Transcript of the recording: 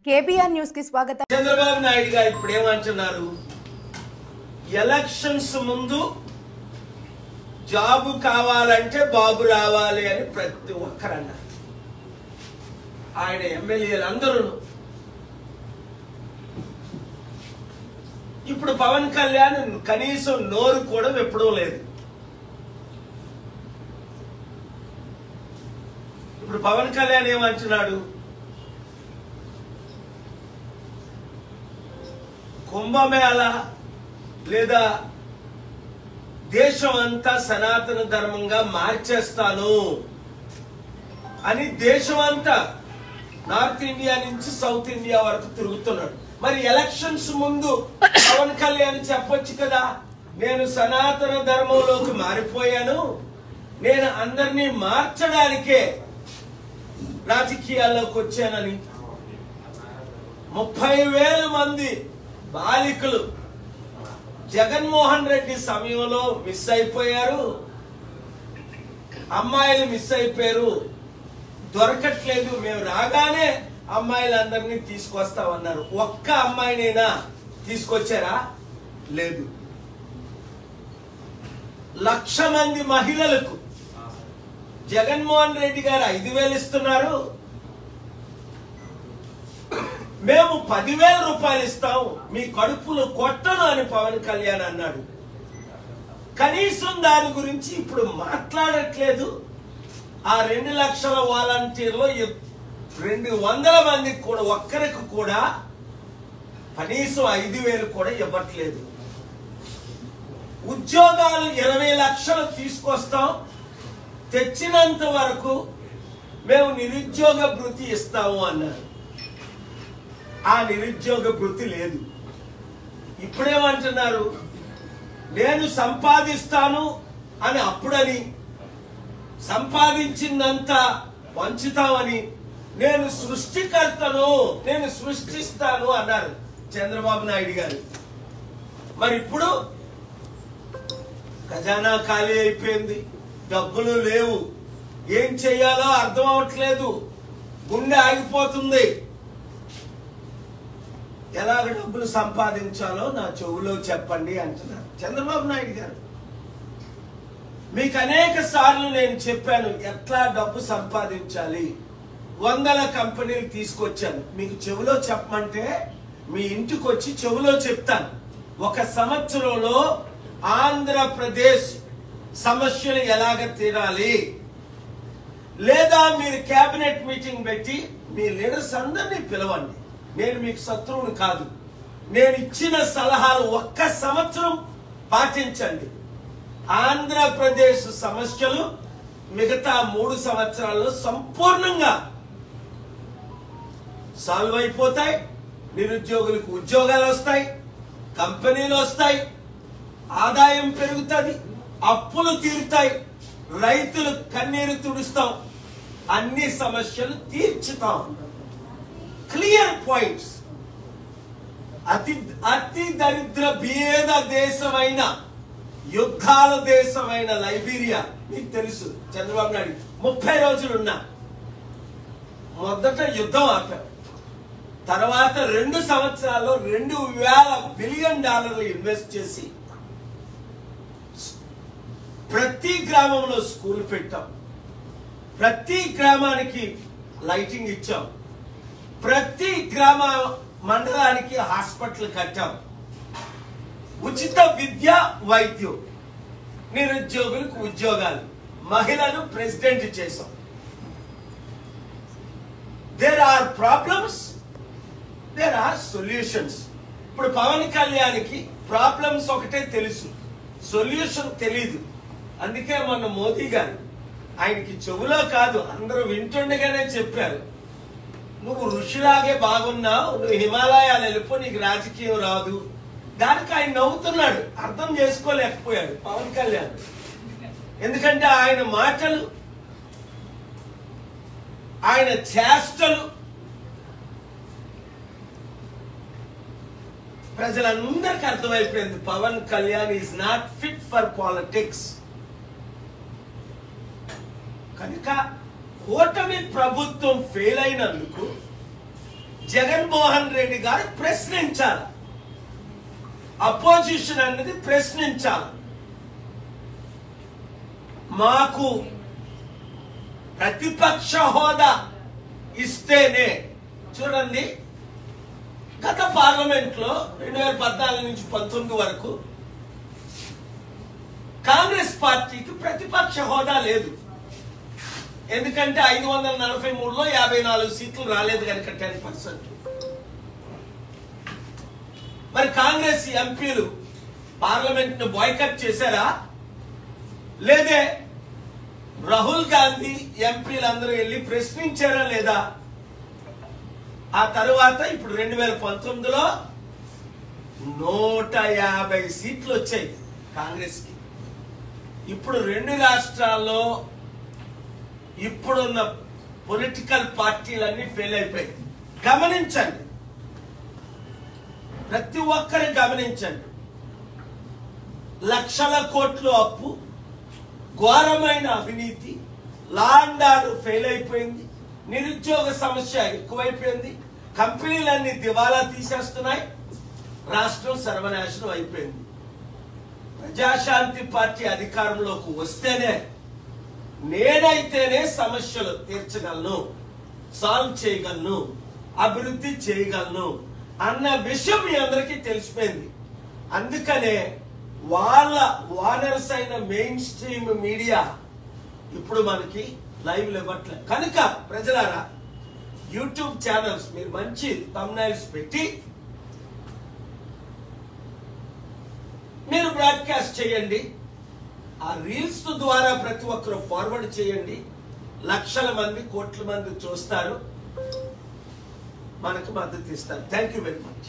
KBR news కి స్వాగతం. చంద్రబాబు నాయుడు గారు ఇప్పుడు ఏమంటున్నారు? ఎలక్షన్స్ ముందు జాబు కావాలంటే బాబు రావాలి అని ప్రతి ఒక్కరన్నారు. ఆయన ఎమ్మెల్యేలు అందరూ. ఇప్పుడు పవన్ కళ్యాణ్ కనీసం నోరు కూడా విప్పడం లేదు. ఇప్పుడు పవన్ కళ్యాణ్ ఏమంటున్నాడు? కుంభమేళ లేదా దేశం అంతా సనాతన ధర్మంగా మార్చేస్తాను అని దేశం అంతా నార్త్ ఇండియా నుంచి సౌత్ ఇండియా వరకు తిరుగుతున్నాడు. మరి ఎలక్షన్స్ ముందు పవన్ కళ్యాణ్ చెప్పొచ్చు కదా, నేను సనాతన ధర్మంలోకి మారిపోయాను, నేను అందరినీ మార్చడానికే రాజకీయాల్లోకి వచ్చానని. 30,000 మంది బాలికలు జగన్మోహన్ రెడ్డి సమయంలో మిస్ అయిపోయారు. అమ్మాయిలు మిస్ అయిపోయారు, దొరకట్లేదు. మేము రాగానే అమ్మాయిలందరినీ తీసుకొస్తామన్నారు. ఒక్క అమ్మాయినైనా తీసుకొచ్చారా? లేదు. 1,00,000 మంది మహిళలకు జగన్మోహన్ రెడ్డి గారు 5,000 ఇస్తున్నారు. మేము 10,000 రూపాయలు ఇస్తాం, మీ కడుపులు కొట్టను అని పవన్ కళ్యాణ్ అన్నాడు. కనీసం దాని గురించి ఇప్పుడు మాట్లాడట్లేదు. ఆ 2 లక్షల వాలంటీర్లు 200 మందికి కూడా ఒక్కరికి కూడా కనీసం 5,000 కూడా ఇవ్వట్లేదు. ఉద్యోగాలు 20 లక్షలు తీసుకొస్తాం, తెచ్చినంత వరకు మేము నిరుద్యోగ భృతి ఇస్తాము అన్నారు. ఆ నిరుద్యోగ భృతి లేదు. ఇప్పుడేమంటున్నారు? నేను సంపాదిస్తాను అని అప్పుడని, సంపాదించిందంతా పంచుతామని, నేను సృష్టికర్తను, నేను సృష్టిస్తాను అన్నారు చంద్రబాబు నాయుడు గారు. మరి ఇప్పుడు ఖజానా ఖాళీ అయిపోయింది, డబ్బులు లేవు, ఏం చెయ్యాలో అర్థం అవట్లేదు, గుండె ఆగిపోతుంది. ఎలాగ డబ్బులు సంపాదించాలో నా చెవులో చెప్పండి అంటున్నారు చంద్రబాబు నాయుడు గారు. మీకు అనేక సార్లు నేను చెప్పాను ఎట్లా డబ్బు సంపాదించాలి. 100 కంపెనీలు తీసుకొచ్చాను. మీకు చెవులో చెప్పమంటే మీ ఇంటికి వచ్చి చెవులో చెప్తాను. 1 సంవత్సరంలో ఆంధ్రప్రదేశ్ సమస్యలు ఎలాగ తీరాలి, లేదా మీరు కేబినెట్ మీటింగ్ పెట్టి మీ లీడర్స్ అందరినీ పిలవండి. నేను మీకు శత్రువుని కాదు. నేను ఇచ్చిన సలహాలు 1 సంవత్సరం పాటించండి. ఆంధ్రప్రదేశ్ సమస్యలు మిగతా 3 సంవత్సరాల్లో సంపూర్ణంగా సాల్వ్ అయిపోతాయి. నిరుద్యోగులకు ఉద్యోగాలు వస్తాయి, కంపెనీలు వస్తాయి, ఆదాయం పెరుగుతుంది, అప్పులు తీరుతాయి, రైతులు కన్నీరు తుడుస్తాం, అన్ని సమస్యలు తీర్చుతాం. Clear points. అతి దరిద్ర బీద దేశమైన, యుద్ధాల దేశమైన లైబీరియా మీకు తెలుసు. చంద్రబాబు నాయుడు 30 రోజులు ఉన్నా. మొదట యుద్ధం ఆపారు, తర్వాత 2 సంవత్సరాల్లో $2,000 బిలియన్ ఇన్వెస్ట్ చేసి ప్రతి గ్రామంలో స్కూల్ పెట్టాం, ప్రతి గ్రామానికి లైటింగ్ ఇచ్చాం, ప్రతి గ్రామ మండలానికి హాస్పిటల్ కట్టాం, ఉచిత విద్య, వైద్యం, నిరుద్యోగులకు ఉద్యోగాలు, మహిళలు ప్రెసిడెంట్ చేశాం. There are problems, there are solutions. ఇప్పుడు పవన్ కళ్యాణ్కి ప్రాబ్లమ్స్ ఒకటే తెలుసు, సొల్యూషన్ తెలీదు. అందుకే మొన్న మోదీ గారు ఆయనకి చెవులో కాదు అందరూ వింటుండగానే చెప్పారు, నువ్వు ఋషిలాగే బాగున్నావు, నువ్వు హిమాలయాలు వెళ్ళిపో, నీకు రాజకీయం రాదు. దానికి ఆయన నవ్వుతున్నాడు, అర్థం చేసుకోలేకపోయాడు పవన్ కళ్యాణ్. ఎందుకంటే ఆయన మాటలు, ఆయన చేష్టలు ప్రజలందరికీ అర్థమైపోయింది. Pawan Kalyan is not fit for politics. కనుక కూటమి ప్రభుత్వం ఫెయిల్ అయినందుకు జగన్మోహన్ రెడ్డి గారు ప్రశ్నించాలి. అపోజిషన్ అనేది ప్రశ్నించాలి. మాకు ప్రతిపక్ష హోదా ఇస్తేనే, చూడండి గత పార్లమెంట్ లో 2014 నుంచి 19 వరకు కాంగ్రెస్ పార్టీకి ప్రతిపక్ష హోదా లేదు. ఎందుకంటే 543లో 54 సీట్లు రాలేదు కనుక 10%. మరి కాంగ్రెస్ ఎంపీలు పార్లమెంట్ ను బాయ్కట్ చేశారా? లేదే రాహుల్ గాంధీ ఎంపీలందరూ వెళ్ళి ప్రశ్నించారా లేదా? ఆ తరువాత ఇప్పుడు 2019లో 150 సీట్లు వచ్చాయి కాంగ్రెస్ కి. ఇప్పుడు 2 రాష్ట్రాల్లో ఇప్పుడున్న పొలిటికల్ పార్టీలన్నీ ఫెయిల్ అయిపోయాయి. గమనించండి, ప్రతి ఒక్కరు గమనించండి. లక్షల కోట్లు అప్పు, ఘోరమైన అవినీతి, లా అండ్ ఆర్డర్ ఫెయిల్ అయిపోయింది, నిరుద్యోగ సమస్య ఎక్కువైపోయింది, కంపెనీలన్నీ దివాలా తీసేస్తున్నాయి, రాష్ట్రం సర్వనాశనం అయిపోయింది. ప్రజాశాంతి పార్టీ అధికారంలోకి వస్తేనే, నేనైతేనే సమస్యలు తీర్చగలను, సాల్వ్ చేయగలను, అభివృద్ధి చేయగలను అన్న విషయం మీ అందరికీ తెలిసిపోయింది. అందుకనే వాళ్ళ ఓనర్స్ అయిన మెయిన్ స్ట్రీమ్ మీడియా ఇప్పుడు మనకి లైవ్ ఇవ్వట్లేదు. కనుక ప్రజలారా, యూట్యూబ్ ఛానల్స్ మీరు మంచి థంబ్నైల్స్ పెట్టి మీరు బ్రాడ్కాస్ట్ చేయండి. ఆ రీల్స్ ద్వారా ప్రతి ఒక్కరు ఫార్వర్డ్ చేయండి. లక్షల మంది, కోట్ల మంది చూస్తారు, మనకు మద్దతు ఇస్తారు. Thank you very much.